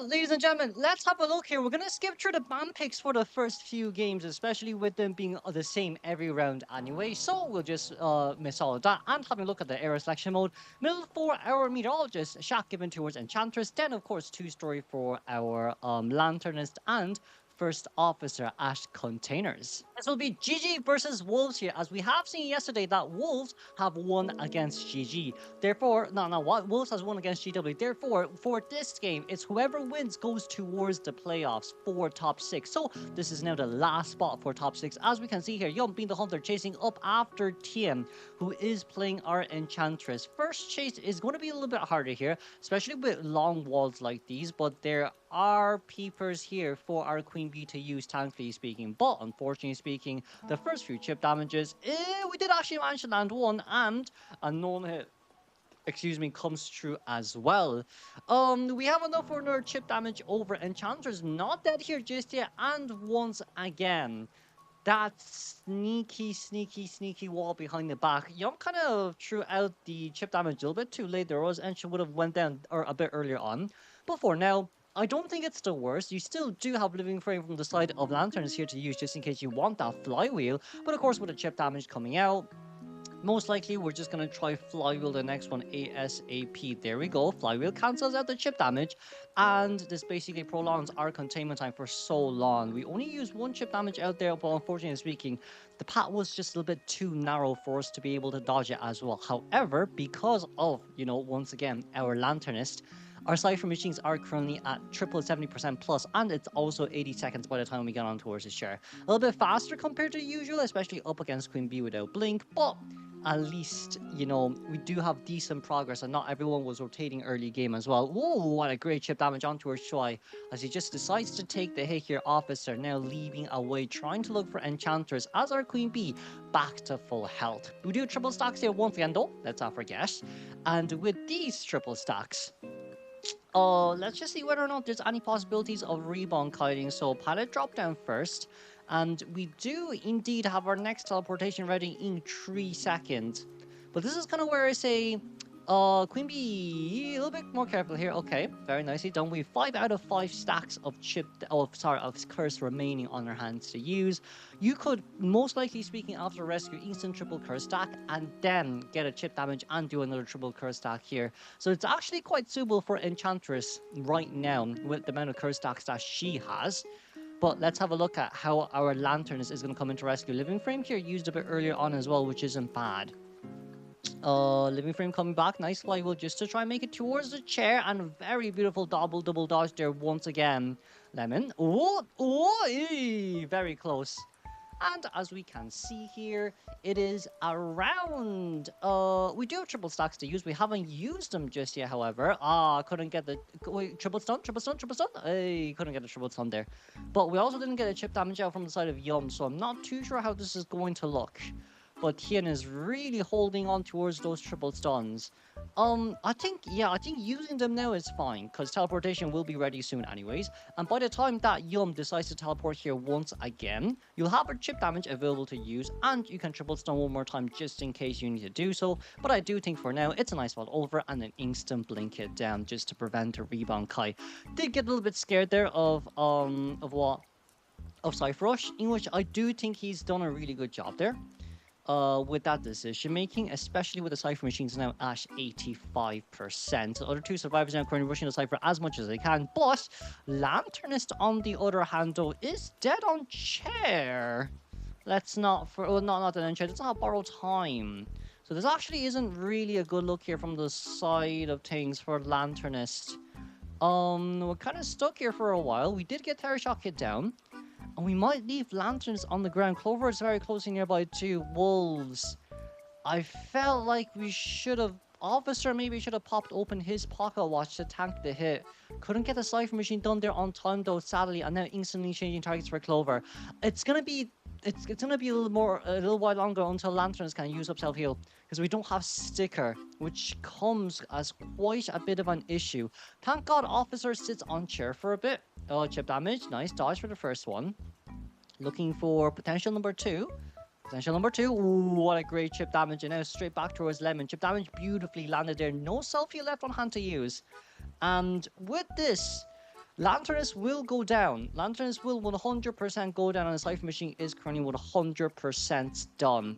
Well, ladies and gentlemen, let's have a look here. We're going to skip through the ban picks for the first few games, especially with them being the same every round anyway. So we'll just miss all of that and having a look at the era selection mode. Middle for our meteorologist, shot given towards Enchantress. Then, of course, two-story for our lanternist and first officer at containers. This will be GG versus Wolves here, as we have seen yesterday that Wolves have won against GG. Therefore, no, what? Wolves has won against GW. Therefore, for this game, it's whoever wins goes towards the playoffs for top 6. So, this is now the last spot for top 6. As we can see here, Yum being the Hunter chasing up after TM, who is playing our Enchantress. First chase is going to be a little bit harder here, especially with long walls like these, but there are peepers here for our Queen Bee to use, thankfully speaking. But unfortunately speaking, the first few chip damages, we did actually manage to land one, and a non-hit, excuse me, comes through as well. We have enough for another chip damage over Enchantress. Not dead here just yet, and once again, that sneaky wall behind the back. Yum kind of threw out the chip damage a little bit too late there was, and she would have went down or a bit earlier on. But for now, I don't think it's the worst. You still do have Living Frame from the side of Lanterns here to use just in case you want that flywheel. But of course, with the chip damage coming out, most likely, we're just going to try Flywheel the next one ASAP. There we go. Flywheel cancels out the chip damage. And this basically prolongs our containment time for so long. We only used one chip damage out there, but unfortunately speaking, the path was just a little bit too narrow for us to be able to dodge it as well. However, because of, once again, our Lanternist, our Cypher machines are currently at triple 70% plus, and it's also 80 seconds by the time we get on towards the share. A little bit faster compared to usual, especially up against Queen Bee without Blink, but at least, we do have decent progress, and not everyone was rotating early game as well. Whoa, what a great chip damage onto her Shuai, as he just decides to take the hit here. Officer now leaving away, trying to look for Enchantress as our Queen Bee back to full health. We do triple stacks here once again though, let's not forget. And with these triple stacks, let's just see whether or not there's any possibilities of rebound kiting. So pallet drop down first. And we do indeed have our next teleportation ready in 3 seconds. But this is kind of where I say, Queen Bee, a little bit more careful here. Okay, very nicely done. We have 5 out of 5 stacks of of curse remaining on our hands to use. You could, most likely speaking, after rescue, instant triple curse stack, and then get a chip damage and do another triple curse stack here. So it's actually quite suitable for Enchantress right now with the amount of curse stacks that she has. But let's have a look at how our Lantern is going to come into rescue. Living Frame here used a bit earlier on as well, which isn't bad. Living Frame coming back. Nice flywheel just to try and make it towards the chair. And very beautiful double dodge there once again. Lemon. Very close. And as we can see here, it is around. We do have triple stacks to use. We haven't used them just yet, however. Couldn't get the triple stun. Hey, couldn't get a triple stun there. But we also didn't get a chip damage out from the side of Yum, so I'm not too sure how this is going to look. But Tian is really holding on towards those triple stuns. I think using them now is fine, because teleportation will be ready soon anyways. And by the time that Yum decides to teleport here once again, you'll have a chip damage available to use, and you can triple stun one more time just in case you need to do so. But I do think for now, it's a nice fall over and an instant blink it down just to prevent a rebound Kai. Did get a little bit scared there of Cypher Rush, in which I do think he's done a really good job there. With that decision making, especially with the Cypher machines now at 85%. The other two survivors now currently rushing the Cypher as much as they can, but Lanternist on the other hand though is dead on chair. Let's not not dead on chair, let's not borrow time. So this actually isn't really a good look here from the side of things for Lanternist. We're kind of stuck here for a while. We did get Terror Shock hit down. And we might leave Lanterns on the ground. Clover is very closely nearby too. Wolves. I felt like we should have... Officer maybe should have popped open his pocket watch to tank the hit. Couldn't get the Cypher machine done there on time though, sadly. And now instantly changing targets for Clover. It's gonna be a little while longer until Lanterns can use up self-heal, because we don't have sticker, which comes as quite a bit of an issue. Thank God Officer sits on chair for a bit. Chip damage, nice dodge for the first one. Looking for potential number 2. Ooh, what a great chip damage, and now straight back towards Lemon. Chip damage beautifully landed there, no self-heal left on hand to use. And with this, Lanternus will go down. Lanternus will 100% go down, and the Cypher Machine is currently 100% done.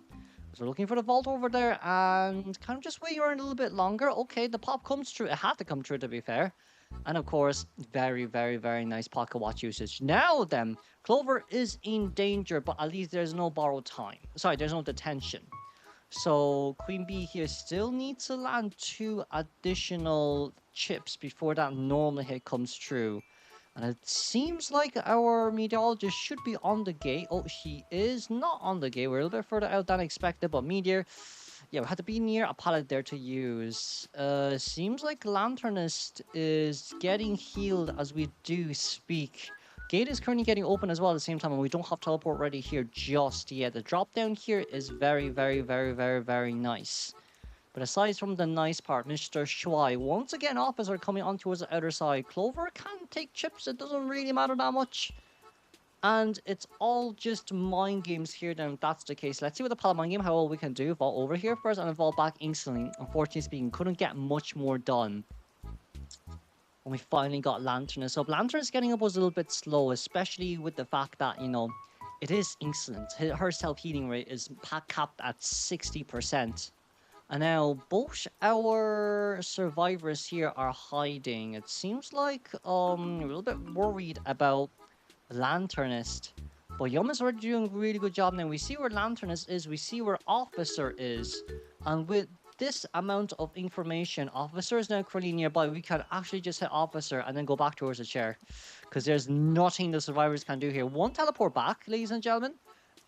So we're looking for the vault over there, and kind of just waiting around a little bit longer. Okay, the pop comes through. It had to come through, to be fair. And of course, very, very, very nice pocket watch usage. Now then, Clover is in danger, but at least there's no borrowed time. Sorry, there's no detention. So Queen Bee here still needs to land 2 additional chips before that normal hit comes through. And it seems like our meteorologist should be on the gate. Oh, she is not on the gate. We're a little bit further out than expected, but Meteor, yeah, we had to be near a pallet there to use. Seems like Lanternist is getting healed as we do speak. Gate is currently getting open as well at the same time, and we don't have teleport ready here just yet. The drop down here is very, very, very, very, very nice. But aside from the nice part, Mr. Shuai, once again, officer coming on towards the outer side. Clover can take chips, it doesn't really matter that much. And it's all just mind games here then, if that's the case. Let's see what the pallet mind game, how well we can do. Vault over here first and vault back instantly. Unfortunately speaking, couldn't get much more done. When we finally got Lanternus up. Lanternus getting up was a little bit slow, especially with the fact that, you know, it is excellent. Her self-healing rate is capped at 60%. And now both our survivors here are hiding. It seems like we're a little bit worried about Lanternist. But Yum is already doing a really good job now. We see where Lanternist is, we see where Officer is. And with this amount of information, Officer is now currently nearby. We can actually just hit Officer and then go back towards the chair. Because there's nothing the survivors can do here. One teleport back, ladies and gentlemen.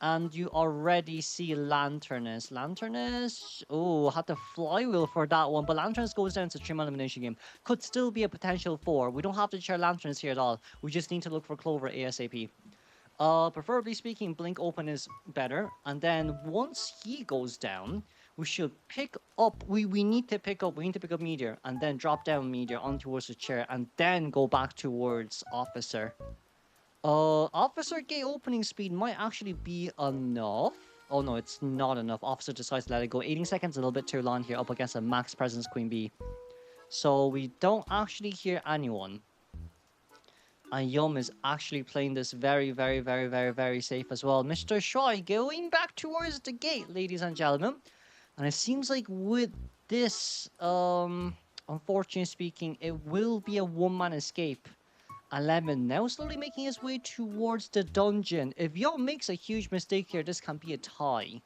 And you already see Lanternus. Lanternus, oh, had the flywheel for that one. But Lanternus goes down to 3-man elimination game. Could still be a potential 4. We don't have to share Lanternus here at all. We just need to look for Clover ASAP. Preferably speaking, Blink Open is better. And then once he goes down, we should pick up, we need to pick up Meteor. And then drop down Meteor on towards the chair. And then go back towards Officer. Officer gate opening speed might actually be enough. Oh no, it's not enough. Officer decides to let it go. 18 seconds, a little bit too long here up against a max presence Queen Bee. So we don't actually hear anyone. And Yum is actually playing this very, very, very, very, very safe as well. Mr. Shuai going back towards the gate, ladies and gentlemen. And it seems like with this, unfortunately speaking, it will be a one-man escape. And Lemon now slowly making his way towards the dungeon. If Yum makes a huge mistake here, this can be a tie.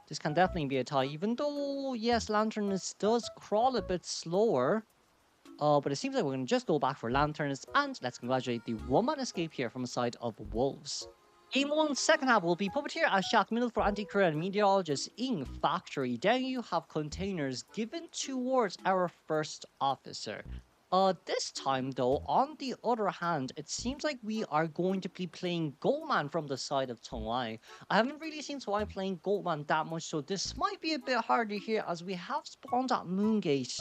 This can definitely be a tie. Even though, yes, Lanternus does crawl a bit slower. But it seems like we're going to just go back for Lanternus. And let's congratulate the one-man escape here from the side of Wolves. Game 1, second half will be Puppeteer as Shack Middle for Anti-Career and Meteorologist in Factory. Then you have containers given towards our first officer. This time though, on the other hand, it seems like we are going to be playing Goatman from the side of Tongwai. I haven't really seen Tongwai playing Goatman that much, so this might be a bit harder here as we have spawned at Moongate.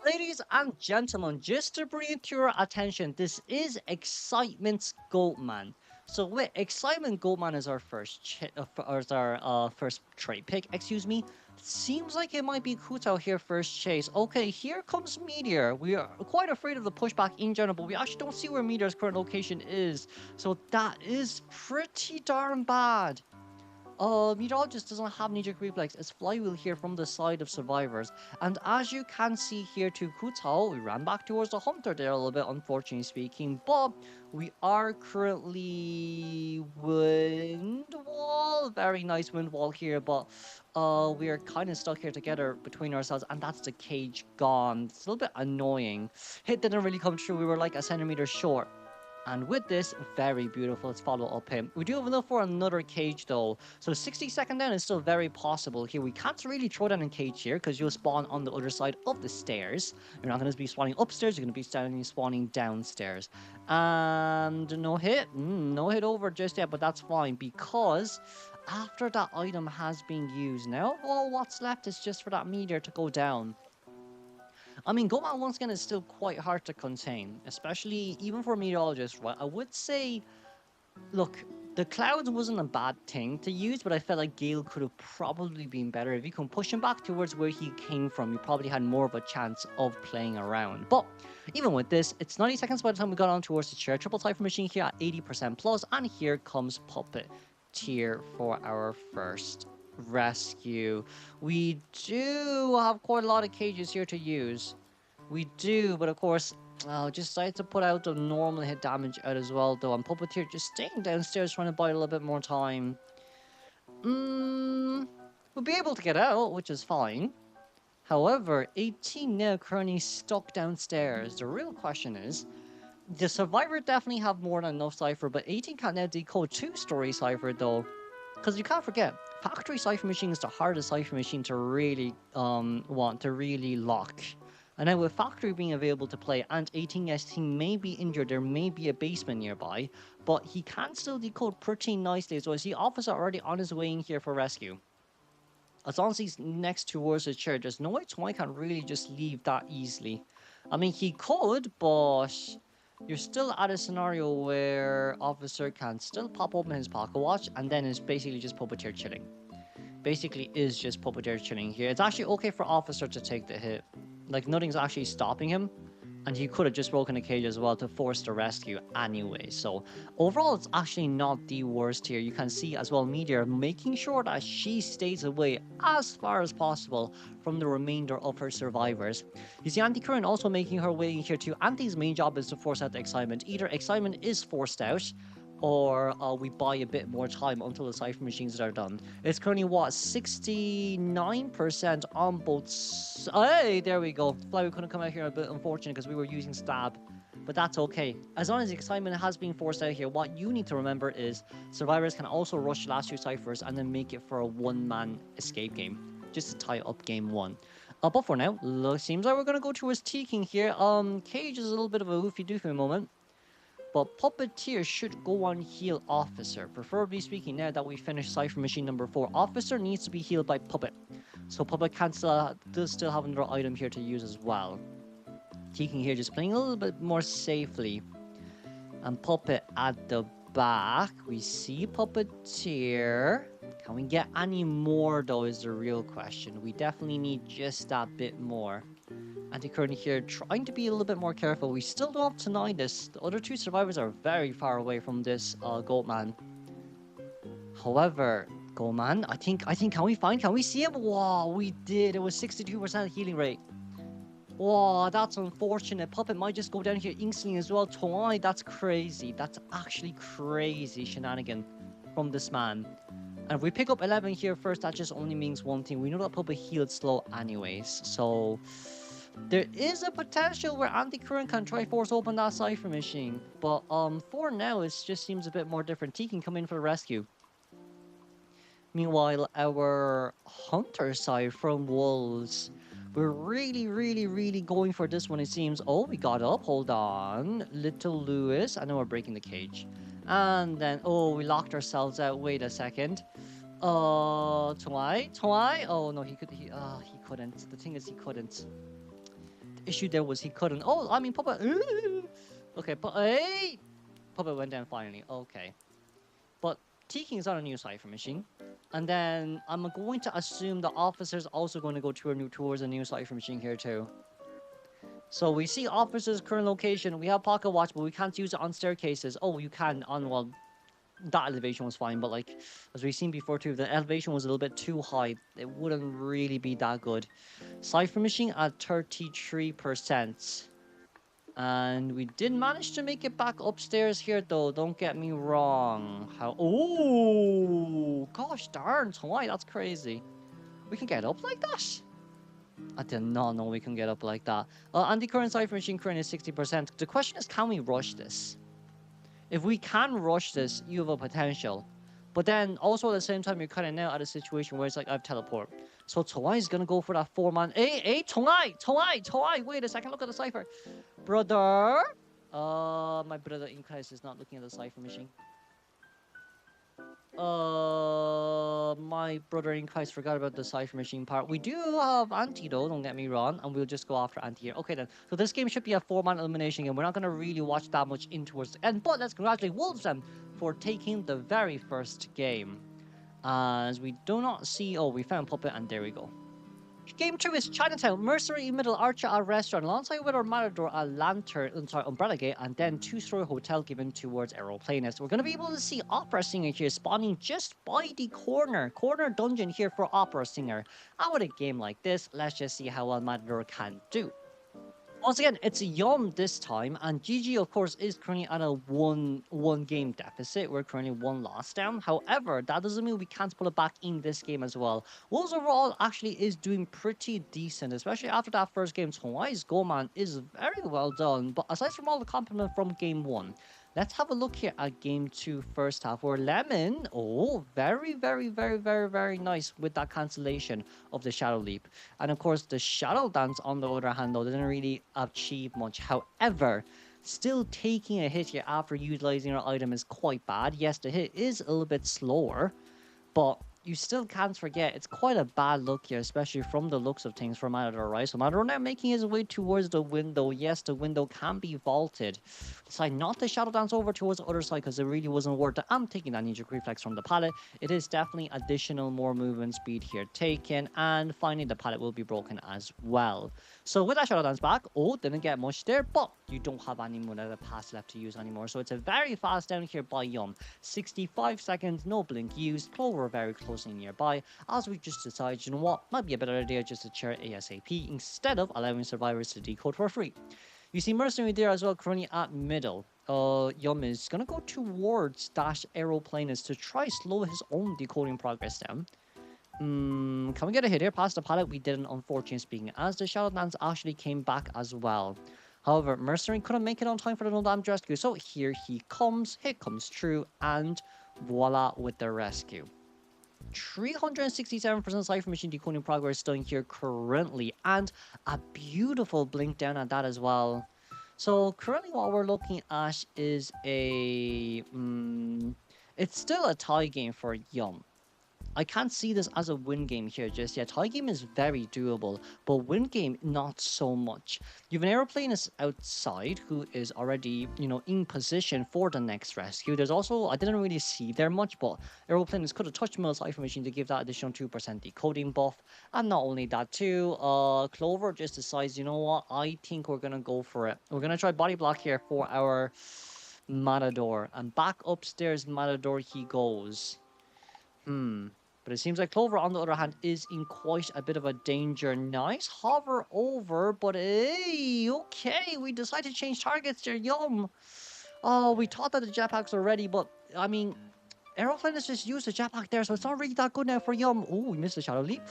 Ladies and gentlemen, just to bring it to your attention, this is Excitement's Goatman. So with Excitement, Goatman is our first first trade pick, excuse me. Seems like it might be Kutao here first chase. Okay, here comes Meteor. We are quite afraid of the pushback in general, but we actually don't see where Meteor's current location is. So that is pretty darn bad. Meteorologist doesn't have knee-jerk reflex. It's flywheel here from the side of survivors. And as you can see here to Kutao, we ran back towards the hunter there a little bit, unfortunately speaking. But we are currently wind wall. Very nice wind wall here, but we are kind of stuck here together between ourselves, and that's the cage gone. It's a little bit annoying. Hit didn't really come true. We were like a centimeter short. And with this, very beautiful. Let's follow up him. We do have enough for another cage though. So 60-second down is still very possible here. We can't really throw down a cage here because you'll spawn on the other side of the stairs. You're not going to be spawning upstairs. You're going to be spawning downstairs. And no hit. No hit over just yet, but that's fine because after that item has been used now, all what's left is just for that meteor to go down. I mean, Goatman once again is still quite hard to contain, especially even for meteorologists, right? I would say, look, The clouds wasn't a bad thing to use, but I felt like Gale could have probably been better. If you can push him back towards where he came from, you probably had more of a chance of playing around. But even with this, it's 90 seconds by the time we got on towards the chair. Triple Cypher Machine here at 80% plus, and here comes Puppet Tier for our first rescue. We do have quite a lot of cages here to use. We do, but of course, I'll just decide to put out the normal hit damage out as well, though. And Puppeteer just staying downstairs trying to buy a little bit more time. We'll be able to get out, which is fine. However, 18 now currently stuck downstairs. The real question is, the Survivor definitely have more than enough Cypher, but 18 can't now decode 2-story Cypher, though. Because you can't forget, Factory Cypher Machine is the hardest Cypher Machine to really lock. And now with Factory being available to play and 18, yes, he may be injured, there may be a basement nearby, but he can still decode pretty nicely. So I see Officer already on his way in here for rescue. As long as he's next towards the chair, there's no way Toy can really just leave that easily. I mean, he could, but you're still at a scenario where Officer can still pop open his pocket watch and then is basically just Puppeteer chilling. Basically is just Puppeteer chilling here. It's actually okay for Officer to take the hit. Like, nothing's actually stopping him. And he could have just broken the cage as well to force the rescue anyway. So, overall, it's actually not the worst here. You can see as well Meteor making sure that she stays away as far as possible from the remainder of her survivors. You see Auntie Curran also making her way in here too. Auntie's main job is to force out the excitement. Either excitement is forced out, or we buy a bit more time until the Cypher Machines are done. It's currently, what, 69% on both... Hey, there we go. Fly couldn't come out here, a bit unfortunate because we were using Stab. But that's okay. As long as the excitement has been forced out here, what you need to remember is survivors can also rush the last 2 Cyphers and then make it for a one-man escape game. Just to tie up game 1. But for now, seems like we're going to go towards Teaking here. Cage is a little bit of a oofy-doofy moment. But Puppeteer should go on heal Officer. Preferably speaking, now that we finished Cypher Machine number 4, Officer needs to be healed by Puppet. So Puppet does still have another item here to use as well. Teaking here just playing a little bit more safely. And Puppet at the back. We see Puppeteer. Can we get any more though is the real question. We definitely need just that bit more. Anti-Current here trying to be a little bit more careful. We still don't have to deny this. The other 2 survivors are very far away from this Goatman. However, Goatman, I think, can we see him? Wow, we did. It was 62% healing rate. Wow, that's unfortunate. Puppet might just go down here instantly as well. Toy, that's crazy. That's actually crazy shenanigan from this man. And if we pick up 11 here first, that just only means one thing. We know that Puppet healed slow anyways, so... There is a potential where Anti-Current can try force open that Cypher Machine. But for now, it just seems a bit more different. T can come in for the rescue. Meanwhile, our Hunter side from Wolves. We're really going for this one, it seems. Oh, we got up. Hold on. Little Lewis. I know we're breaking the cage. And then, oh, we locked ourselves out. Wait a second. Toy? Oh, no, he couldn't. The thing is, he couldn't. Issue there was he couldn't. Oh, I mean, Puppet. Okay, but hey, Puppet went down finally. Okay, but T-King is on a new Cypher Machine, and then I'm going to assume the Officer's also going to go towards a new Cypher Machine here too. So we see Officer's current location. We have Pocket Watch, but we can't use it on staircases. Oh, you can on, well, that elevation was fine, but like as we've seen before too, the elevation was a little bit too high. It wouldn't really be that good. Cypher Machine at 33%. And we did manage to make it back upstairs here though, don't get me wrong. Oh gosh darn, why, that's crazy. We can get up like that? I did not know we can get up like that. Anti-Current Cypher Machine current is 60%. The question is, can we rush this? If we can rush this, you have a potential. But then, also at the same time, you're kind of now at a situation where it's like, I have teleport. So Toai is going to go for that 4-man. Hey, Toai! Wait a second, look at the Cypher. Brother? My brother in Christ is not looking at the Cypher Machine. My brother in Christ forgot about the cipher machine part. We do have Anti though, don't get me wrong, and we'll just go after Anti here. Okay then, so this game should be a 4-man elimination game. We're not gonna really watch that much in towards the end, but let's congratulate Wolves then for taking the very first game. As we do not see, oh, we found Puppet, and there we go. Game 2 is Chinatown, Mercenary Middle Archer at Restaurant, alongside with our Matador at Lantern, sorry, Umbrella Gate, and then 2-story hotel given towards Aeroplanist. We're going to be able to see Opera Singer here spawning just by the corner dungeon here for Opera Singer. And with a game like this, let's just see how well Matador can do. Once again, it's a Yum this time, and GG, of course, is currently at a one game deficit. We're currently 1 loss down. However, that doesn't mean we can't pull it back in this game as well. Wolves overall actually is doing pretty decent, especially after that first game. Cuiest Goatman is very well done, but aside from all the compliment from game 1, let's have a look here at game 2 first half, where Lemon, oh, very, very, very, very, very nice with that cancellation of the Shadow Leap. And of course, the Shadow Dance, on the other hand, though, didn't really achieve much. However, still taking a hit here after utilizing our item is quite bad. Yes, the hit is a little bit slower, but you still can't forget it's quite a bad look here, especially from the looks of things for Matador, right? So Matador now making his way towards the window. Yes, the window can be vaulted. Decide not to Shadow Dance over towards the other side because it really wasn't worth it. I'm taking that Ninja Reflex from the pallet. It is definitely additional more movement speed here taken, and finally the pallet will be broken as well. So with that Shadow Dance back, oh, didn't get much there, but you don't have any more of the pass left to use anymore. So it's a very fast down here by Yum. 65 seconds, no blink used. Clover very closely nearby, as we just decided, you know what, might be a better idea just to chair ASAP instead of allowing survivors to decode for free. You see Mercenary there as well, currently at middle. Yum is gonna go towards Dash Aeroplanist to try slow his own decoding progress down. Can we get a hit here past the pallet? We didn't, unfortunately speaking, as the Shadow Dance actually came back as well. However, Mercenary couldn't make it on time for the no damage rescue, so here he comes, hit comes true, and voila with the rescue. 367% cipher machine decoding progress still in here currently, and a beautiful blink down at that as well. So currently what we're looking at is a it's still a tie game for Yum. I can't see this as a win game here just yet. Tie game is very doable, but win game not so much. You have an Aeroplanist outside who is already, you know, in position for the next rescue. There's also, I didn't really see there much, but Aeroplanist could have touched Mill Cipher Machine to give that additional 2% decoding buff. And not only that too, Clover just decides, you know what, I think we're gonna go for it. We're gonna try body block here for our Matador. And back upstairs Matador he goes. But it seems like Clover, on the other hand, is in quite a bit of a danger. Nice hover over, but hey, okay, we decided to change targets there. Yum. Oh, we thought that the jetpacks were ready, but I mean, Aeroplanist just used the jetpack there, so it's not really that good now for Yum. Oh, we missed the Shadow Leap.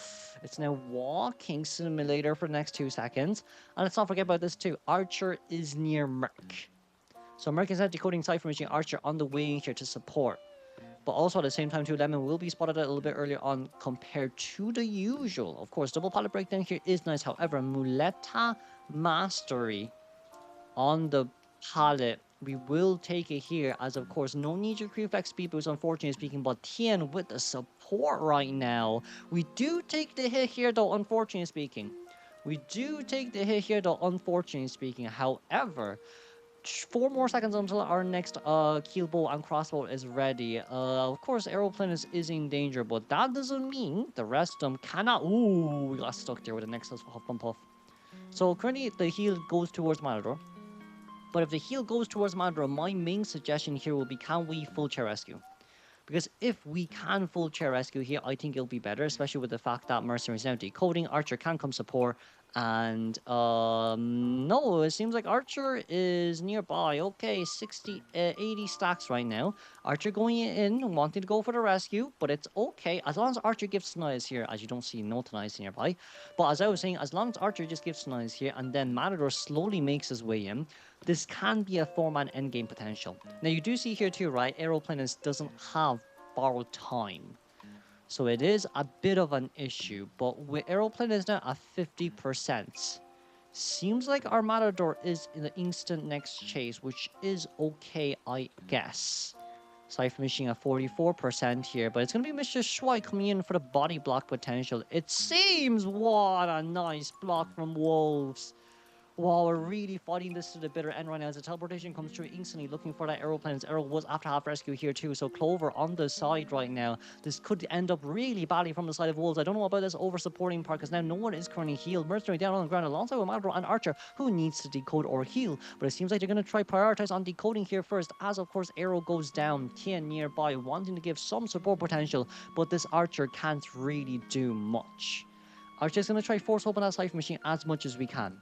It's now Walking Simulator for the next 2 seconds. And let's not forget about this too. Archer is near Merc. So Merc is now decoding Cipher Machine Archer on the way here to support. But also at the same time too, Lemon will be spotted a little bit earlier on compared to the usual. Of course, double pallet breakdown here is nice. However, Muleta Mastery on the pallet, we will take it here, as of course, no knee-jerk reflex speed boost, unfortunately speaking, but Tien with the support right now. We do take the hit here though, unfortunately speaking. However, 4 more seconds until our next keel bow and crossbow is ready. Of course, Aeroplanist is in danger, but that doesn't mean the rest of them cannot. Ooh, we got stuck there with the Nexus Huff and Puff. So currently the heal goes towards Matador. But if the heal goes towards Matador, my main suggestion here will be, can we full chair rescue? Because if we can full chair rescue here, I think it'll be better, especially with the fact that Mercenary is now decoding. Archer can come support. And no, it seems like Archer is nearby. Okay, 80 stacks right now. Archer going in, wanting to go for the rescue, but it's okay as long as Archer gives Snize here, as you don't see no Snize nearby. But as I was saying, as long as Archer just gives Snize here and then Matador slowly makes his way in, this can be a 4-man endgame potential. Now you do see here too, right? Aeroplanist doesn't have borrowed time. So it is a bit of an issue, but with Aeroplanist now at 50%, seems like our Matador is in the instant next chase, which is okay, I guess. Cypher Machine at 44% here, but it's going to be Mr. Shui coming in for the body block potential. It seems, what a nice block from Wolves. Wow, we're really fighting this to the bitter end right now as the teleportation comes through instantly, looking for that aeroplane. His arrow was after half rescue here too, so Clover on the side right now. This could end up really badly from the side of Wolves. I don't know about this over supporting part because now no one is currently healed. Mercenary down on the ground alongside with Madro and Archer, who needs to decode or heal. But it seems like they're going to try prioritize on decoding here first, as of course Arrow goes down. Tien nearby, wanting to give some support potential, but this Archer can't really do much. Archer's going to try force open that Cypher Machine as much as we can.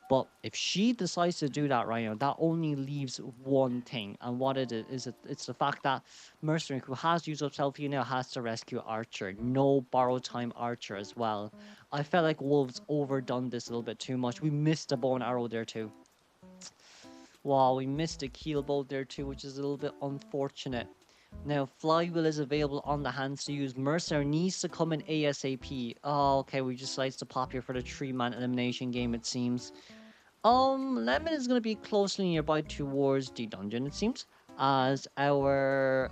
But if she decides to do that right now, that only leaves one thing. And what it is, it's the fact that Mercenary, who has used up selfie now, has to rescue Archer. No borrow time Archer as well. I felt like Wolves overdone this a little bit too much. We missed a bow and arrow there too. Wow, we missed a keel bow there too, which is a little bit unfortunate. Now, Flywheel is available on the hands to use. Mercer needs to come in ASAP. Oh, okay, we just decided to pop here for the 3-man elimination game, it seems. Lemon is gonna be closely nearby towards the dungeon, it seems, as our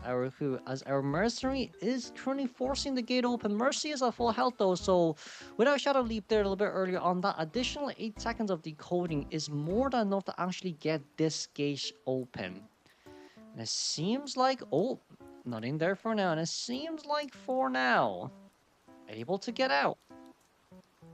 mercenary is currently forcing the gate open. Mercy is at full health though, so without Shadow Leap there a little bit earlier on, that additional 8 seconds of decoding is more than enough to actually get this gate open. And it seems like, oh, nothing there for now, and it seems like for now, able to get out.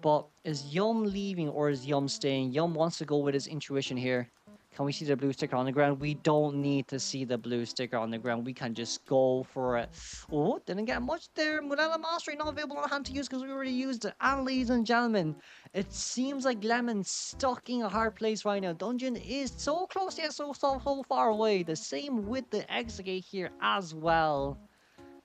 But is Yum leaving or is Yum staying? Yum wants to go with his intuition here. Can we see the blue sticker on the ground? We don't need to see the blue sticker on the ground. We can just go for it. Oh, didn't get much there. Mulala Mastery not available on hand to use because we already used it. And ladies and gentlemen, it seems like Lemon's stuck in a hard place right now. Dungeon is so close yet so far away. The same with the exit gate here as well.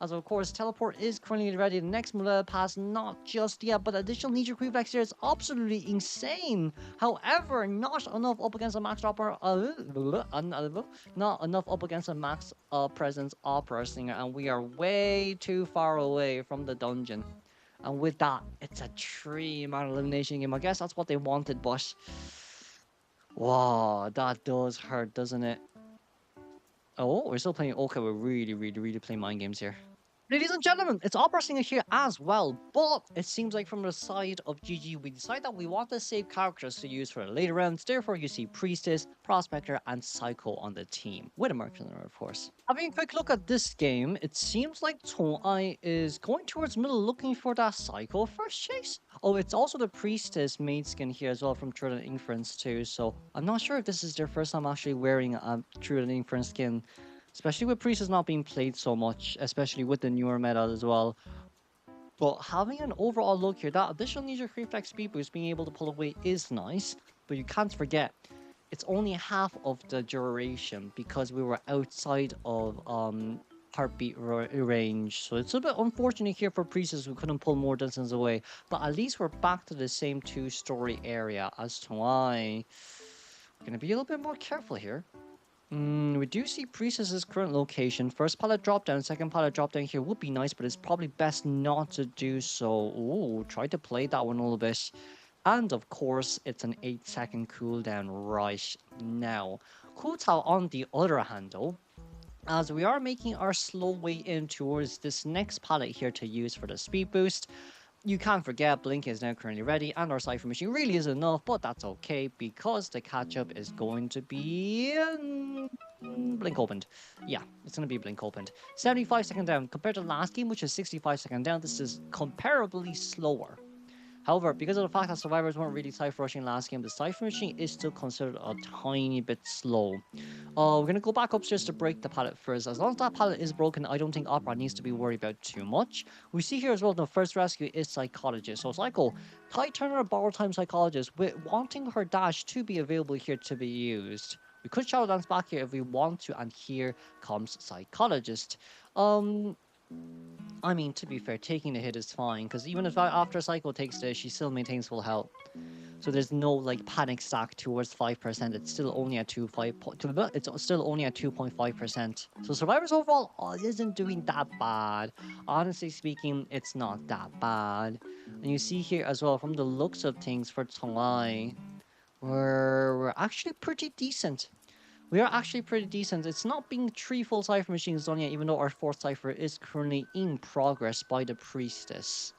As of course, teleport is currently ready. The next Mulala pass, not just yet, but additional knee-jerk reflex here is absolutely insane. However, not enough up against a max dropper, not enough up against a max presence opera singer, and we are way too far away from the dungeon. And with that, it's a 3-man elimination game. I guess that's what they wanted, but wow, that does hurt, doesn't it? Oh, we're still playing. Okay, we're really playing mind games here. Ladies and gentlemen, it's Opera Singer here as well, but it seems like from the side of GG, we decide that we want to save characters to use for the later rounds. Therefore, you see Priestess, Prospector, and Psycho on the team, with a Merchant, of course. Having a quick look at this game, it seems like Toei is going towards middle looking for that Psycho first chase. Oh, it's also the Priestess maid skin here as well from True and Inference too, so I'm not sure if this is their first time actually wearing a True and Inference skin. Especially with Priestess not being played so much, especially with the newer meta as well. But having an overall look here, that additional knee-jerk reflex speed boost being able to pull away is nice, but you can't forget, it's only half of the duration because we were outside of heartbeat range. So it's a bit unfortunate here for Priestess who couldn't pull more distance away, but at least we're back to the same 2-story area as to why. We're going to be a little bit more careful here. We do see Priestess's current location. First pallet drop down, second pallet drop down here would be nice, but it's probably best not to do so. Ooh, try to play that one a little bit. And of course, it's an 8-second cooldown right now. Kutao on the other hand though, as we are making our slow way in towards this next pallet here to use for the speed boost. You can't forget Blink is now currently ready and our Cypher Machine really isn't enough, but that's okay because the catch-up is going to be Blink opened. Yeah, it's going to be Blink opened. 75-second down compared to last game, which is 65-second down. This is comparably slower. However, because of the fact that survivors weren't really Cypher rushing last game, the Cypher Machine is still considered a tiny bit slow. We're going to go back upstairs to break the pallet first. As long as that pallet is broken, I don't think Opera needs to be worried about too much. We see here as well, the first rescue is Psychologist. So Psycho, Tide Turner, Borrow Time Psychologist, with wanting her dash to be available here to be used. We could Shadow Dance back here if we want to, and here comes Psychologist. I mean, to be fair, taking the hit is fine, because even if after Psycho takes this, she still maintains full health. So there's no like panic stack towards 5%. It's still only at 2.5%. So survivors overall isn't doing that bad. Honestly speaking, it's not that bad. And you see here as well, from the looks of things for Tonglai, we're actually pretty decent. We are actually pretty decent. It's not being 3 full cipher machines done yet, even though our 4th cipher is currently in progress by the priestess.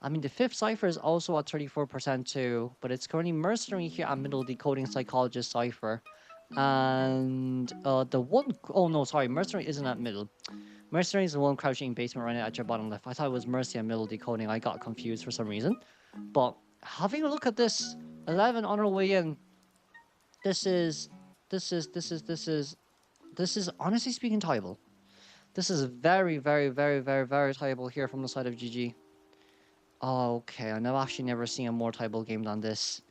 I mean, the 5th cipher is also at 34% too, but it's currently mercenary here at middle decoding psychologist cipher. And the one, oh no, sorry, mercenary isn't at middle. Mercenary is the one crouching in basement right now at your bottom left. I thought it was mercy at middle decoding. I got confused for some reason. But having a look at this, 11 on our way in. This is, this is honestly speaking tieable. This is very, very, very, very, very tieable here from the side of GG. Okay, I've actually never seen a more tieable game than this.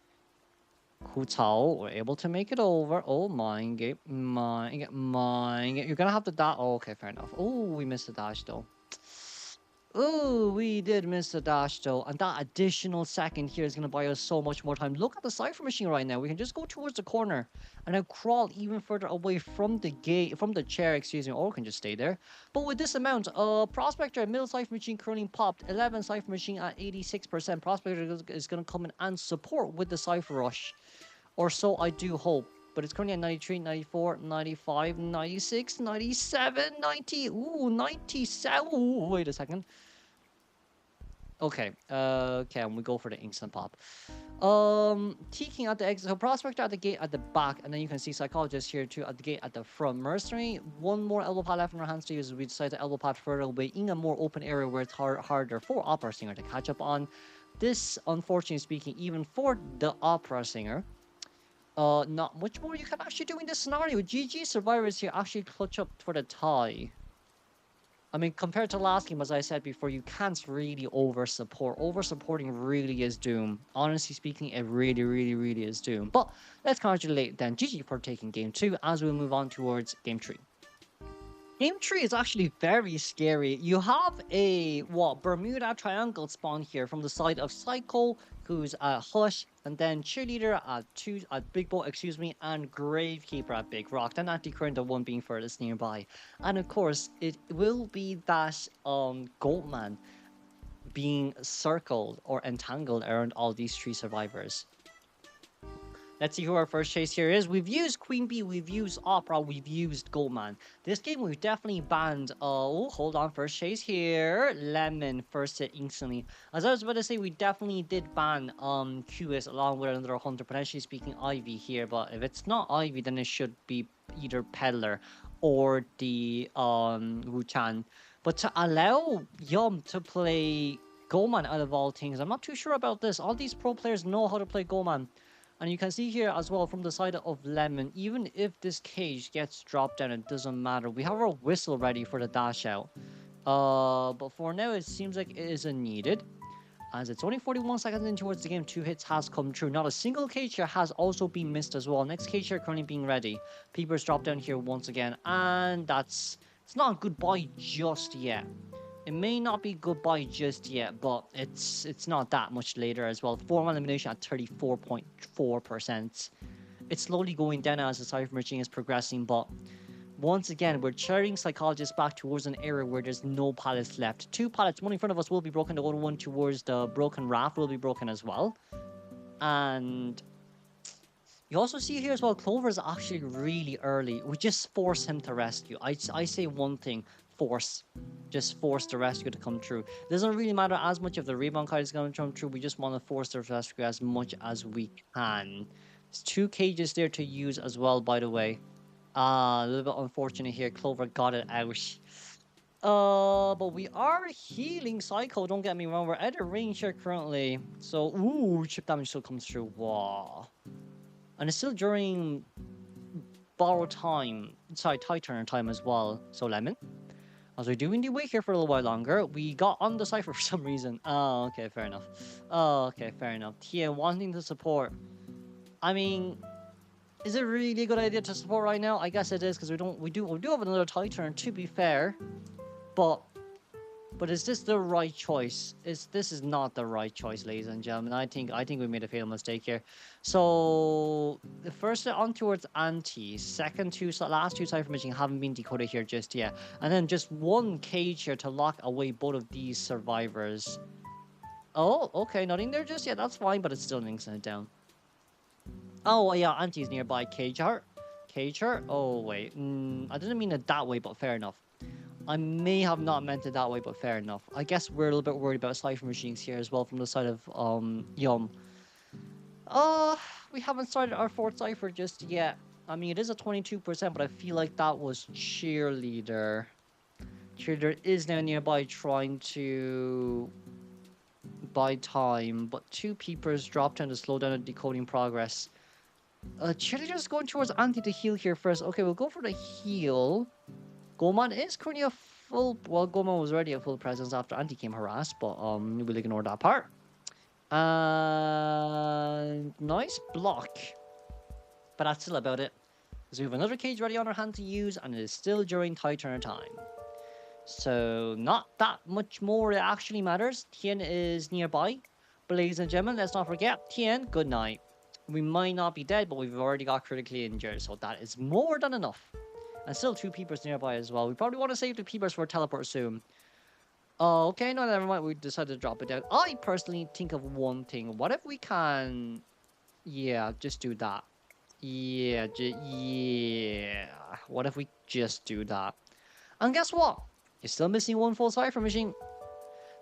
Hu Tao were able to make it over. Oh, mine game. You're gonna have to dash. Oh, okay, fair enough. Oh, we missed the dash though. Oh, we did miss the dash though. And that additional second here is gonna buy us so much more time. Look at the cipher machine right now. We can just go towards the corner and now crawl even further away from the gate, from the chair, excuse me, or we can just stay there. But with this amount, Prospector, middle cipher machine currently popped, 11 cipher machine at 86%. Prospector is gonna come in and support with the cipher rush. Or so I do hope. But it's currently at 93, 94, 95, 96, 97, 90. Ooh, 97. Ooh, wait a second. Okay, and we go for the instant pop. Teaking at the exit. So Prospector at the gate at the back, and then you can see Psychologist here too at the gate at the front. Mercenary, one more elbow pad left in our hands to use as we decide to elbow pad further away in a more open area where it's harder for Opera Singer to catch up on. This, unfortunately speaking, even for the Opera Singer, not much more you can actually do in this scenario. GG survivors here actually clutch up for the tie. I mean, compared to last game, as I said before, you can't really over-support. Over-supporting really is doom. Honestly speaking, it really, really, really is doom. But let's congratulate then GG for taking game 2 as we move on towards game 3. Game 3 is actually very scary. You have a, Bermuda Triangle spawn here from the side of Psycho, who's at Hush, and then Cheerleader at Big Boat, excuse me, and Gravekeeper at Big Rock, then Anti-Current, the one being furthest nearby. And of course, it will be that Goatman being circled or entangled around all these 3 survivors. Let's see who our first chase here is. We've used Queen Bee, we've used Opera, we've used Goatman. This game we've definitely banned, hold on, first chase here. Lemon, first hit instantly. As I was about to say, we definitely did ban Cuiest along with another hunter, potentially speaking Ivy here. But if it's not Ivy, then it should be either Peddler or the Wu-Chan. But to allow Yum to play Goatman out of all things, I'm not too sure about this. All these pro players know how to play Goatman. And you can see here as well from the side of Lemon, even if this cage gets dropped down, it doesn't matter. We have our whistle ready for the dash out. But for now, it seems like it isn't needed. As it's only 41 seconds in towards the game, 2 hits has come true. Not a single cage here has also been missed as well. Next cage here currently being ready. Peepers drop down here once again. And it's not goodbye just yet. It may not be goodbye just yet, but it's not that much later as well. 4-man elimination at 34.4%. It's slowly going down as the cipher machine is progressing, but once again, we're carrying Psychologists back towards an area where there's no pallets left. 2 pallets, one in front of us will be broken, the other one towards the broken raft will be broken as well. And you also see here as well, Clover is actually really early. We just force him to rescue. I say one thing. Just force the rescue to come true. It doesn't really matter as much if the rebound card is going to come true. We just want to force the rescue as much as we can. There's 2 cages there to use as well, by the way. A little bit unfortunate here. Clover got it out. But we are healing Psycho, don't get me wrong. We're out of range here currently. So, ooh, chip damage still comes through. Wow. And it's still during borrow time. Sorry, tie turner time as well. So, Lemon. As we're doing the wait here for a little while longer, we got on the cipher for some reason. Oh, okay, fair enough. Oh, okay, fair enough. Tia wanting to support. I mean, is it really a good idea to support right now? I guess it is because we do have another tie turn, to be fair. But is this the right choice? This is not the right choice, ladies and gentlemen. I think we made a fatal mistake here. So the first on towards Anti, last 2 cipher machine haven't been decoded here just yet, and then just 1 cage here to lock away both of these survivors. Oh, okay, nothing there just yet. That's fine, but it's still an instant down. Oh yeah, Anti's nearby cage heart. Cage her? Oh, wait. I didn't mean it that way, but fair enough. I may have not meant it that way, but fair enough. I guess we're a little bit worried about Cypher Machines here as well from the side of Yum. Uh, we haven't started our fourth Cypher just yet. I mean, it is a 22%, but I feel like that was Cheerleader. Cheerleader is now nearby trying to buy time, but two peepers dropped down to slow down the decoding progress. Cheerleader's going towards Anti to heal here first. Okay, we'll go for the heal. Goatman is currently a full... Well, Goatman was already a full presence after Anti came harassed, but we'll ignore that part. And nice block. But that's still about it. Because we have another cage ready on our hand to use, and it is still during tie turn time. So, not that much more it actually matters. Tien is nearby. But ladies and gentlemen, let's not forget, Tien, good night. We might not be dead, but we've already got critically injured, so that is more than enough. And still two peepers nearby as well. We probably want to save the peepers for a teleport soon. Okay, no, never mind. We decided to drop it down. I personally think of one thing. What if we can... Yeah, just do that. Yeah, yeah. What if we just do that? And guess what? You're still missing one full Cypher machine.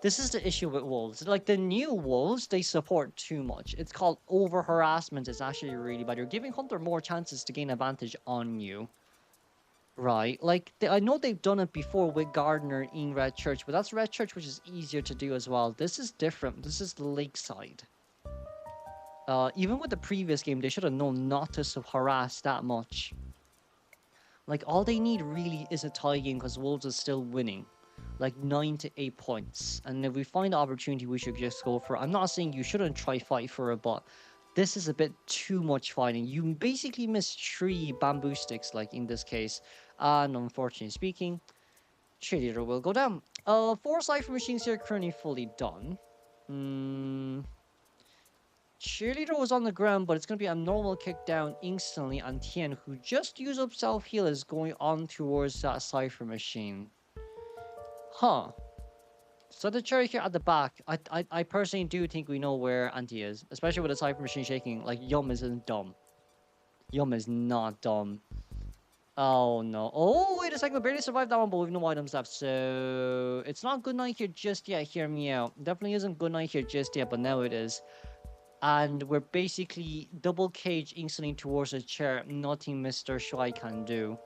This is the issue with wolves. Like, the new wolves, they support too much. It's called over-harassment. It's actually really bad. You're giving Hunter more chances to gain advantage on you. Right? Like, I know they've done it before with Gardener in Red Church, but that's Red Church, which is easier to do as well. This is different. This is Lakeside. Even with the previous game, they should have known not to harass that much. Like, all they need really is a tie game because Wolves is still winning. Like, 9 to 8 points. And if we find the opportunity, we should just go for it. I'm not saying you shouldn't try fight for it, but this is a bit too much fighting. You basically miss 3 bamboo sticks, like in this case. And unfortunately speaking, Cheerleader will go down. 4 Cypher machines here currently fully done. Cheerleader was on the ground, but it's going to be a normal kick down instantly, and Tien, who just used up self-heal, is going on towards that Cypher machine. Huh. So the cherry here at the back, I personally do think we know where Anti is, especially with the Cypher machine shaking. Like, Yum isn't dumb. Yum is not dumb. Oh, no. Oh, wait a second. We barely survived that one, but we've no items left. So, it's not good night here just yet. Hear me out. Definitely isn't good night here just yet, but now it is. And we're basically double cage instantly towards a chair. Nothing Mr. Shuai can do.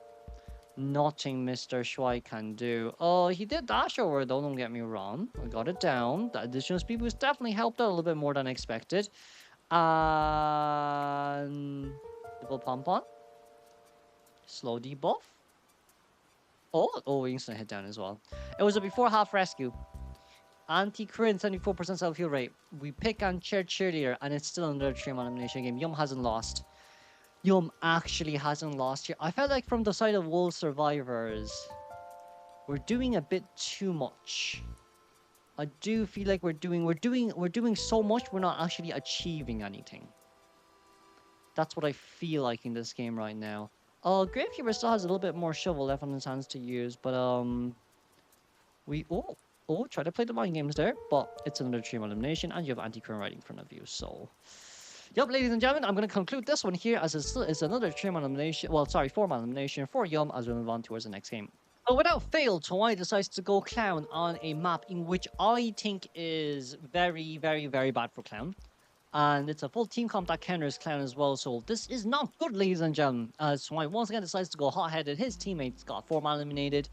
Nothing Mr. Shuai can do. Oh, he did dash over though, don't get me wrong. I got it down. The additional speed boost definitely helped out a little bit more than expected. And... double pom-pom. Slow debuff. Oh, instant hit down as well. It was a before half rescue. Anti-crit, 74% self-heal rate. We pick on Cheerleader, and it's still another 3-man elimination game. Yum hasn't lost. Yum actually hasn't lost here. I felt like from the side of Wolf Survivors, we're doing a bit too much. I do feel like we're doing so much, we're not actually achieving anything. That's what I feel like in this game right now. Gravekeeper still has a little bit more shovel left on his hands to use, but try to play the mind games there, but it's another 3-man elimination, and you have anti-current right in front of you, so... Yep, ladies and gentlemen, I'm going to conclude this one here as it's another 3-man elimination, well, sorry, 4-man elimination for Yum as we move on towards the next game. But without fail, Tawai decides to go Clown on a map in which I think is very, very, very bad for Clown. And it's a full team comp that counters Clown as well, so this is not good, ladies and gentlemen. As Tawai once again decides to go hot-headed, his teammates got 4-man eliminated.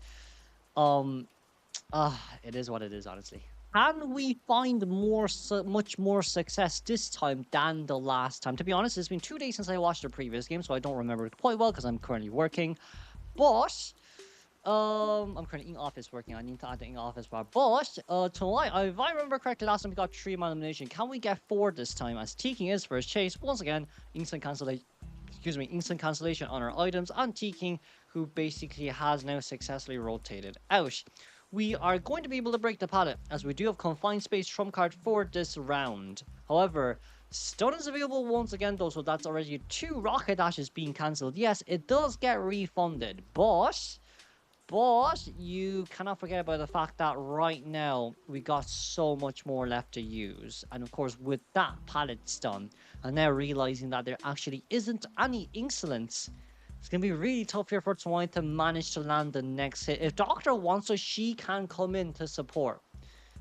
It is what it is, honestly. Can we find much more success this time than the last time? To be honest, it's been 2 days since I watched the previous game, so I don't remember it quite well because I'm currently working. But I'm currently in office working. I need to add the in office part. But tonight, if I remember correctly, last time we got 3-man elimination. Can we get 4 this time? As Teeking is first chase once again, instant cancellation. Instant cancellation on our items, and Teeking, who basically has now successfully rotated out. We are going to be able to break the pallet, as we do have Confined Space trump card for this round. However, Stun is available once again though, so that's already 2 Rocket Dashes being cancelled. Yes, it does get refunded, but you cannot forget about the fact that right now, we got so much more left to use. And of course, with that pallet stun, and now realizing that there actually isn't any insolence, It's gonna be really tough here for Twine to manage to land the next hit. If Doctor wants to, she can come in to support.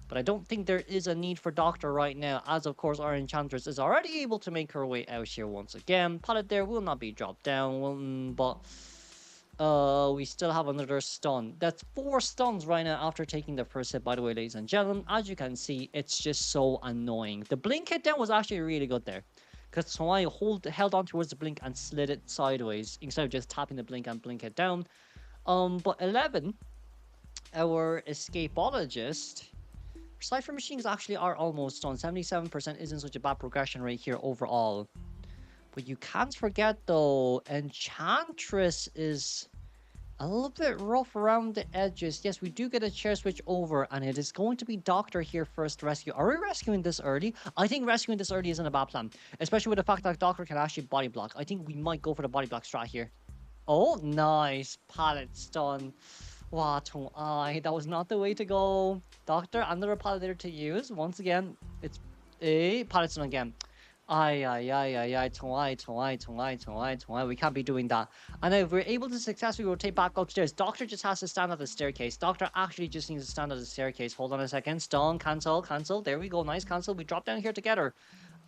But I don't think there is a need for Doctor right now, as of course our Enchantress is already able to make her way out here once again. Pallet there will not be dropped down, but we still have another stun. That's 4 stuns right now after taking the first hit, by the way, ladies and gentlemen. As you can see, it's just so annoying. The blink hit down was actually really good there, because Sawai held on towards the blink and slid it sideways instead of just tapping the blink and blink it down. But 11, our escapologist, Cypher Machines actually are almost done. 77% isn't such a bad progression rate here overall. But you can't forget though, Enchantress is a little bit rough around the edges. Yes, we do get a chair switch over, and it is going to be Doctor here first rescue. Are we rescuing this early? I think rescuing this early isn't a bad plan, especially with the fact that Doctor can actually body block. I think we might go for the body block strat here. Oh, nice. Pallet stun. What an eye. That was not the way to go. Doctor, another pallet there to use. Once again, it's a pallet stun again. Ay, ay, ay, ay, ay, Tongai. We can't be doing that. And if we're able to successfully rotate back upstairs, Doctor just has to stand at the staircase. Doctor actually just needs to stand at the staircase. Hold on a second. Stun, cancel. There we go. Nice cancel. We drop down here together.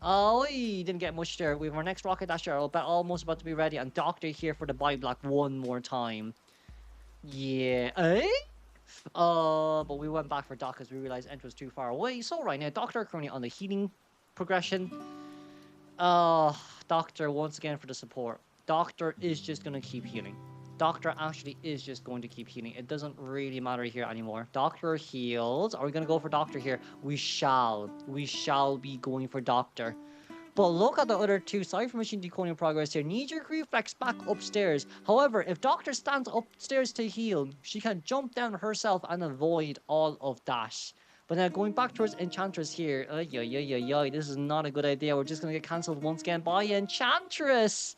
Oh, he didn't get much there. We have our next rocket dasher almost about to be ready. And Doctor here for the body block one more time. Yeah. Eh? But we went back for Doc because we realized Ent was too far away. So right now, Doctor currently on the healing progression. Doctor once again for the support. Doctor is just going to keep healing. Doctor actually is just going to keep healing. It doesn't really matter here anymore. Doctor heals. Are we going to go for Doctor here? We shall. We shall be going for Doctor. But look at the other two. Cypher Machine decoding progress here. Knee-jerk reflex back upstairs. However, if Doctor stands upstairs to heal, she can jump down herself and avoid all of that. But now going back towards Enchantress here. This is not a good idea. We're just going to get cancelled once again by Enchantress.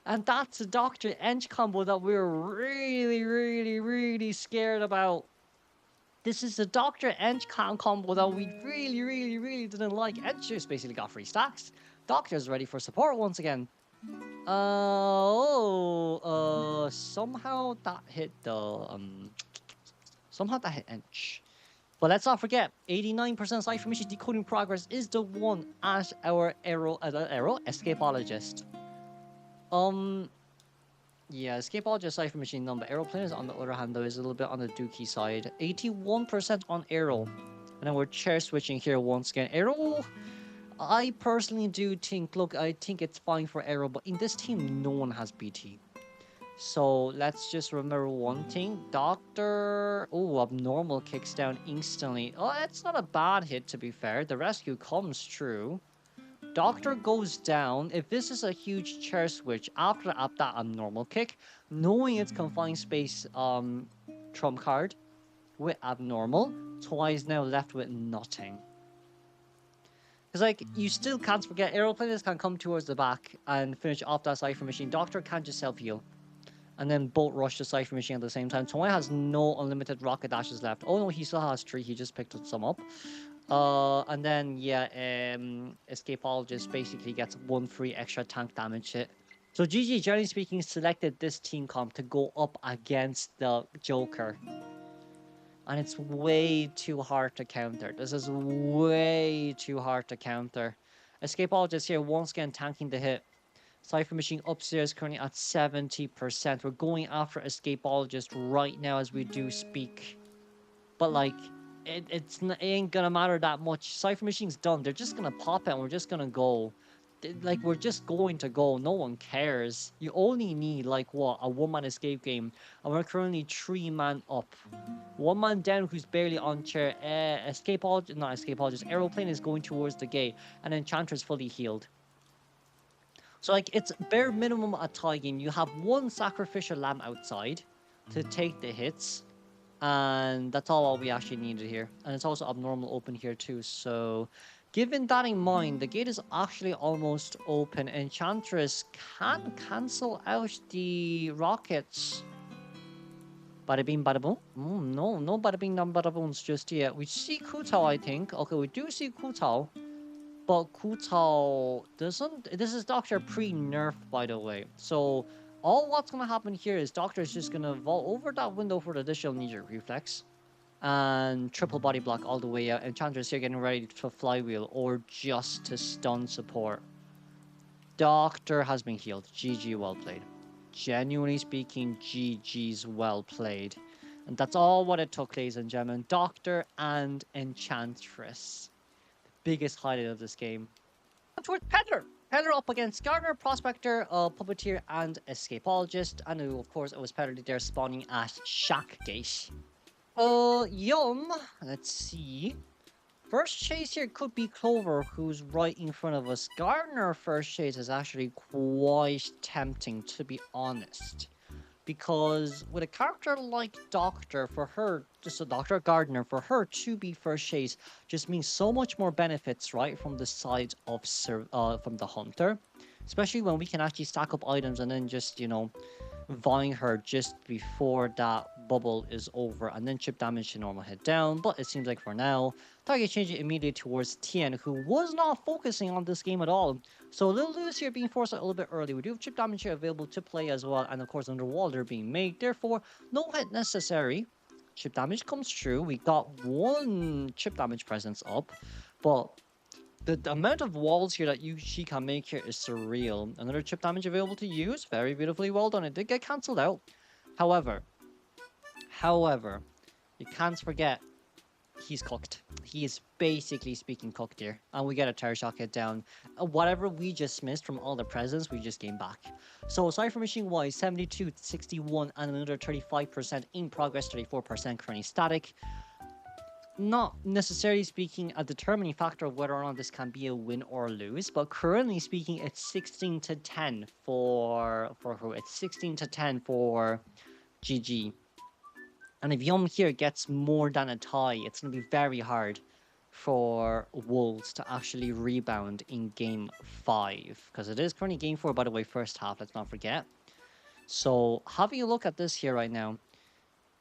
And that's a Doctor Ench combo that we're really scared about. This is the Doctor Ench combo that we really didn't like. Ench just basically got free stacks. Doctor's ready for support once again. Somehow that hit the somehow that hit Ench. But let's not forget, 89% Cypher Machine decoding progress is the one at our escapologist. Yeah, escapologist Cypher Machine number. Aeroplane is on the other hand though is a little bit on the dookie side. 81% on Aero. And then we're chair switching here once again. Aero, I personally do think, look, I think it's fine for Aero, but in this team no one has BT. So let's just remember one thing. Doctor... Oh, abnormal kicks down instantly. Oh, it's not a bad hit to be fair. The rescue comes through. Doctor goes down. If this is a huge chair switch after that abnormal kick, knowing it's confined space trump card with abnormal, Twice now left with nothing. Because, like, you still can't forget, aeroplaners can come towards the back and finish off that Cypher Machine. Doctor can't just self-heal. And then bolt rush the Cypher Machine at the same time. Toy has no unlimited rocket dashes left. Oh no, he still has 3. He just picked some up. And then, yeah, Escapologist basically gets 1 free extra tank damage hit. So GG, generally speaking, selected this team comp to go up against the Joker. And it's way too hard to counter. This is way too hard to counter. Escapologist here once again tanking the hit. Cypher Machine upstairs currently at 70%. We're going after Escapologist right now as we do speak. But like, it ain't gonna matter that much. Cypher Machine's done. They're just gonna pop it and we're just gonna go. Like, we're just going to go. No one cares. You only need, like, what? A 1-man escape game. And we're currently 3-man up. 1 man down who's barely on chair. Escapologist. Aeroplane is going towards the gate. And Enchantress fully healed. So, like, it's bare minimum a tie game. You have 1 sacrificial lamb outside to take the hits. And that's all we actually needed here. And it's also abnormal open here too. So, given that in mind, the gate is actually almost open. Enchantress can cancel out the rockets. Bada bing, bada boom. No bada bing, no bada booms just yet. We see Kutao, I think. Okay, we do see Kutao. But Kutao doesn't... This is Doctor pre-nerf, by the way. So, All what's going to happen here is Doctor is just going to vault over that window for the additional knee-jerk reflex. And triple body block all the way out. Enchantress here getting ready to flywheel or just to stun support. Doctor has been healed. GG, well played. Genuinely speaking, GG's well played. And that's all what it took, ladies and gentlemen. Doctor and Enchantress. The biggest highlight of this game. Towards Peddler. Peddler up against Gardner, Prospector, Puppeteer, and Escapologist. And of course, it was Peddler there spawning at Shackgate. Yum. Let's see. First chase here could be Clover, who's right in front of us. Gardner first chase is actually quite tempting, to be honest. Because with a character like Doctor, for her, just a Dr. Gardner, for her to be first chase just means so much more benefits, right, from the side of, from the Hunter. Especially when we can actually stack up items and then just, you know, vying her just before that bubble is over, and then chip damage to normal hit down. But it seems like for now, target changing immediately towards Tien, who was not focusing on this game at all. So Lil Lewis here being forced out a little bit early. We do have chip damage here available to play as well, and of course underwater being made. Therefore, no hit necessary. Chip damage comes through. We got one chip damage presence up, but the amount of walls here that she can make here is surreal. Another chip damage available to use. Very beautifully well done. It did get cancelled out. However, you can't forget he's cooked. He is basically speaking cooked here. And we get a Terror Shock hit down. Whatever we just missed from all the presents, we just gained back. So Cypher Machine wise, 72 to 61 and another 35% in progress, 34% currently static. Not necessarily speaking a determining factor of whether or not this can be a win or lose, but currently speaking, it's 16 to 10 for who? It's 16 to 10 for GG. And if Yum here gets more than a tie, it's going to be very hard for Wolves to actually rebound in Game 5. Because it is currently Game 4, by the way, first half, let's not forget. So, having a look at this here right now,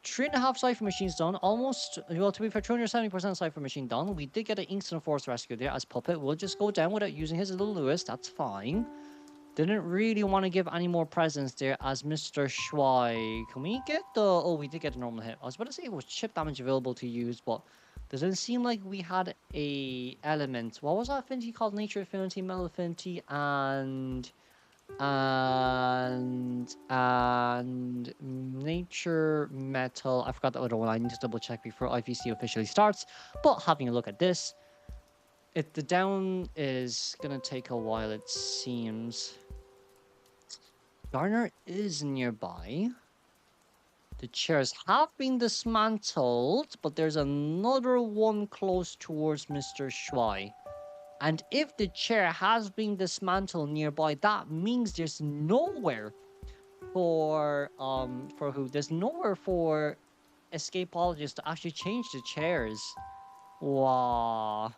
3.5 Cypher Machines done, almost, well, to be fair, 270% Cypher Machine done. We did get an Instant Force Rescue there as Puppet. We'll just go down without using his little Lewis, that's fine. Didn't really want to give any more presents there as Mr. Shui. Can we get the... Oh, we did get a normal hit. I was about to say it was chip damage available to use, but doesn't seem like we had a element. What was that affinity called? Nature Affinity, Metal Affinity, and Nature Metal. I forgot the other one. I need to double check before IVC officially starts. But having a look at this, the down is gonna take a while, it seems. Garner is nearby. The chairs have been dismantled, but there's another one close towards Mr. Shui. And if the chair has been dismantled nearby, that means there's nowhere for who? There's nowhere for escapologists to actually change the chairs. Wow.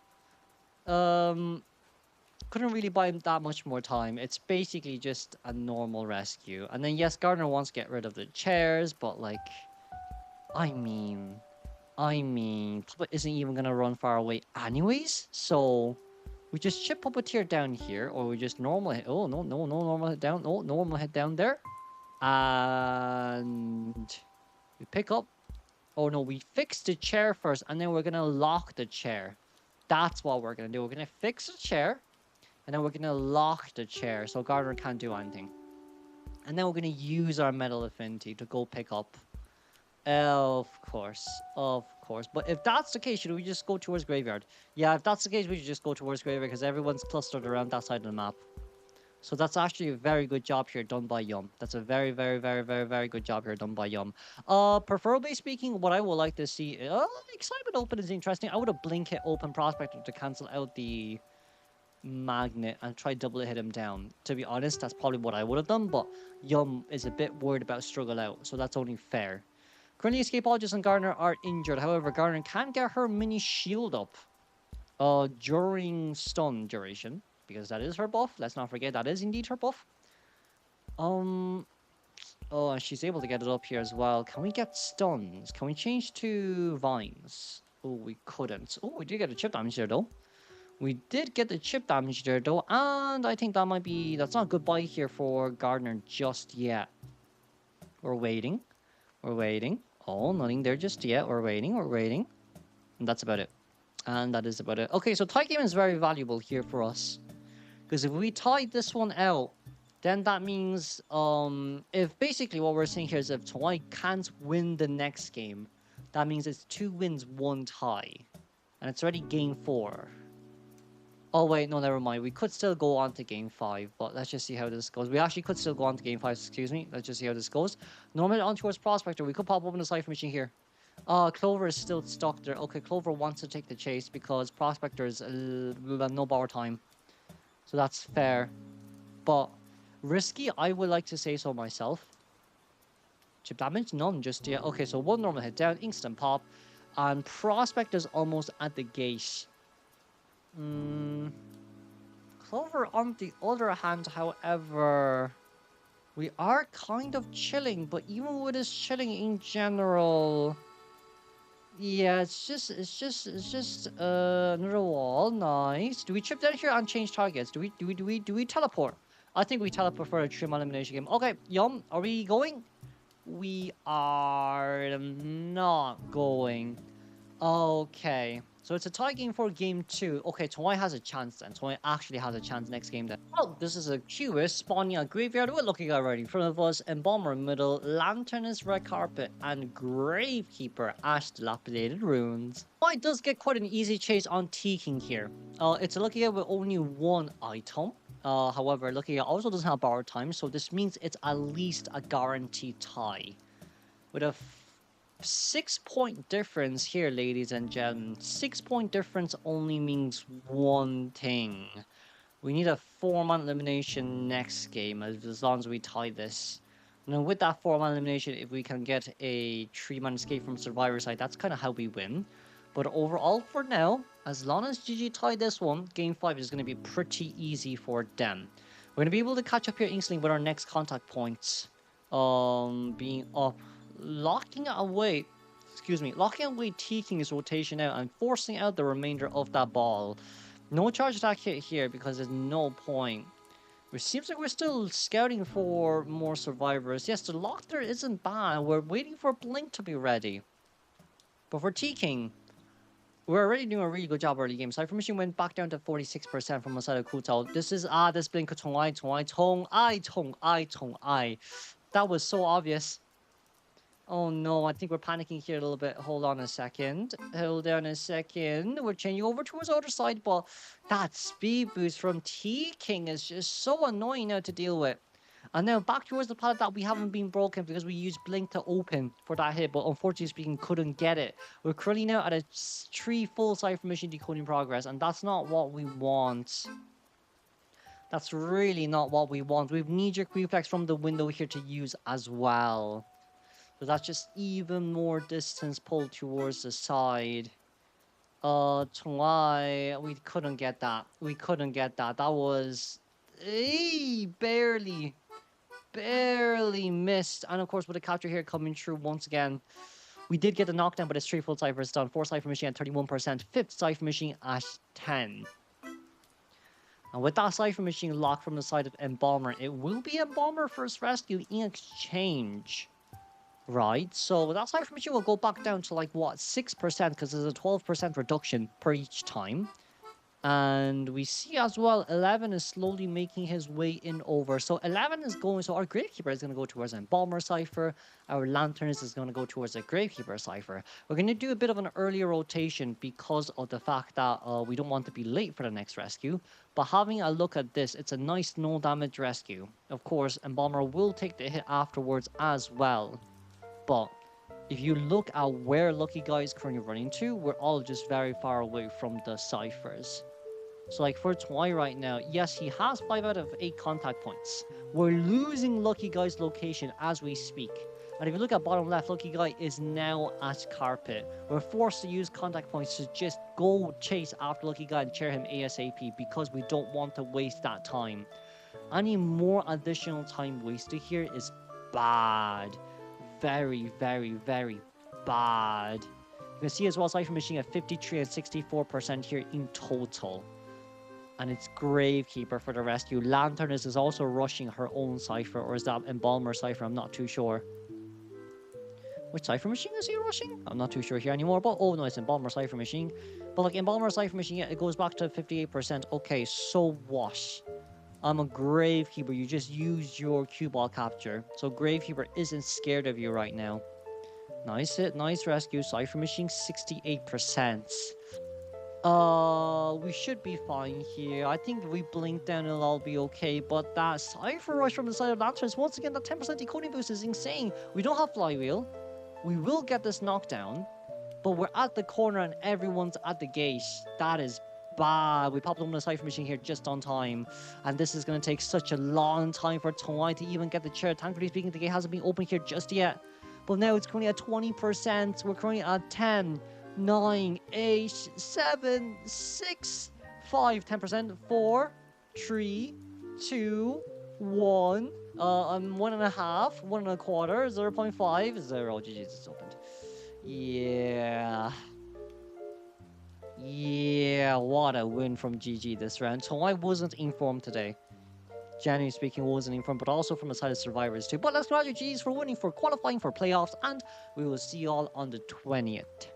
Couldn't really buy him that much more time. It's basically just a normal rescue. And then yes, Gardner wants to get rid of the chairs, but like, I mean, Puppet isn't even gonna run far away anyways, so we just chip Puppeteer down here, or we just normal hit. Oh, no, normal hit down. No, normal hit down there. And we pick up. Oh, no, we fix the chair first, and then we're going to lock the chair. That's what we're going to do. We're going to fix the chair, and then we're going to lock the chair, so Gardner can't do anything. And then we're going to use our Metal Affinity to go pick up. Of course. But if that's the case, should we just go towards Graveyard? Yeah, if that's the case, we should just go towards Graveyard because everyone's clustered around that side of the map. So that's actually a very good job here done by Yum. That's a very good job here done by Yum. Preferably speaking, what I would like to see... Excitement Open is interesting. I would have Blink hit Open Prospector to cancel out the Magnet and try double hit him down. To be honest, that's probably what I would have done, but Yum is a bit worried about Struggle Out, so that's only fair. Currently, Escapologist and Gardner are injured. However, Gardner can get her mini shield up during stun duration, because that is her buff. Let's not forget that is indeed her buff. Oh, and she's able to get it up here as well. Can we get stuns? Can we change to vines? Oh, we couldn't. Oh, we did get a chip damage there, though. We did get the chip damage there though, and I think that's not a good buy here for Gardner just yet. We're waiting. We're waiting. Oh, nothing there just yet. We're waiting. We're waiting. And that's about it. And that is about it. Okay, so tie game is very valuable here for us. Because if we tie this one out, then that means if basically what we're saying here is if Toei can't win the next game, that means it's 2 wins, 1 tie. And it's already game 4. Oh wait, no, never mind. We could still go on to game 5, but let's just see how this goes. We actually could still go on to game 5, excuse me. Let's just see how this goes. Normally on towards Prospector, we could pop open the Cypher Machine here. Clover is still stuck there. Okay, Clover wants to take the chase because Prospector is no power time. So that's fair. But risky, I would like to say so myself. Chip damage? None just yet. Okay, so 1 normal hit down, instant pop. And Prospect is almost at the gate. Clover on the other hand, however, we are kind of chilling, but even with us chilling in general, yeah, it's just another wall. Nice. Do we chip down here and change targets? Do we teleport? I think we teleport for a trim elimination game. Okay, Yum, are we going? We are not going. Okay. So it's a tie game for game 2. Okay, Toei has a chance then. Toei actually has a chance next game then. Oh, this is a Cuiest spawning a graveyard. We're looking at right in front of us. Embalmer middle, Lanternus red carpet, and Gravekeeper ash dilapidated runes. Toei does get quite an easy chase on T-King here. It's a lucky with only 1 item. However, lucky also doesn't have borrowed time, so this means it's at least a guaranteed tie. With a 6-point difference here, ladies and gentlemen. 6-point difference only means one thing. We need a 4-man elimination next game, as long as we tie this. Now, with that 4-man elimination, if we can get a 3-man escape from Survivor side, that's kind of how we win. But overall, for now, as long as GG tie this one, Game 5 is going to be pretty easy for them. We're going to be able to catch up here instantly with our next contact points. Being up. Locking away T-King's rotation out and forcing out the remainder of that ball. No charge attack hit here because there's no point. It seems like we're still scouting for more survivors. Yes, the lock there isn't bad. We're waiting for Blink to be ready. But for T-King, we're already doing a really good job early game. Cypher Machine went back down to 46% from the side of Kutao. This is, this Blink Tong Ai. That was so obvious. Oh no, I think we're panicking here a little bit. Hold on a second. Hold on a second. We're changing over towards the other side, but that speed boost from T-King is just so annoying now to deal with. And now back towards the pallet that we haven't been broken because we used Blink to open for that hit, but unfortunately speaking, couldn't get it. We're currently now at a 3 full Cypher Mission decoding progress, and that's not what we want. That's really not what we want. We have knee-jerk reflex from the window here to use as well. So that's just even more distance pulled towards the side. Toei, we couldn't get that. We couldn't get that. That was... barely missed. And of course, with the capture here coming through once again, we did get the knockdown, but it's 3 full ciphers done. 4 Cypher Machine at 31%, 5th Cypher Machine at 10. And with that Cypher Machine locked from the side of Embalmer, it will be Embalmer first rescue in exchange. Right, so that Cypher Machine will go back down to like, what, 6%, because there's a 12% reduction per each time. And we see as well, 11 is slowly making his way in over. So 11 is going, so our Gravekeeper is going to go towards an Embalmer Cypher. Our Lanterns is going to go towards a Gravekeeper Cypher. We're going to do a bit of an earlier rotation because of the fact that we don't want to be late for the next rescue. But having a look at this, it's a nice no damage rescue. Of course, Embalmer will take the hit afterwards as well. But if you look at where Lucky Guy is currently running to, we're all just very far away from the ciphers. So like for Toei right now, yes, he has 5 out of 8 contact points. We're losing Lucky Guy's location as we speak. And if you look at bottom left, Lucky Guy is now at Carpet. We're forced to use contact points to just go chase after Lucky Guy and chair him ASAP because we don't want to waste that time. Any more additional time wasted here is bad. Very bad. You can see as well, Cypher Machine at 53 and 64% here in total. And it's Gravekeeper for the rescue. Lanterness is also rushing her own Cypher, or is that Embalmer Cypher? I'm not too sure. Which Cypher Machine is he rushing? I'm not too sure here anymore, but oh no, it's Embalmer Cypher Machine. But like Embalmer Cypher Machine, yeah, it goes back to 58%. Okay, so what? I'm a Gravekeeper. You just used your cue ball capture. So Gravekeeper isn't scared of you right now. Nice hit, nice rescue. Cypher Machine 68%. We should be fine here. I think if we blink down, it'll all be okay. But that Cypher Rush from the side of Lanterns, once again, that 10% decoding boost is insane. We don't have Flywheel. We will get this knockdown, but we're at the corner and everyone's at the gate. That is bad. We popped on the Cypher Machine here just on time, and this is going to take such a long time for Toai to even get the chair. Thankfully speaking, the gate hasn't been open here just yet, but now it's currently at 20%. We're currently at 10, 9, 8, 7, 6, 5, 10%, 4, 3, 2, 1, 1.5, 1.25, 0.5, 0. GG, it's opened. Yeah. Yeah, what a win from GG this round. So I wasn't informed today. Genuinely speaking, wasn't informed, but also from the side of survivors too. But let's congratulate GG's for winning, for qualifying for playoffs, and we will see you all on the 20th.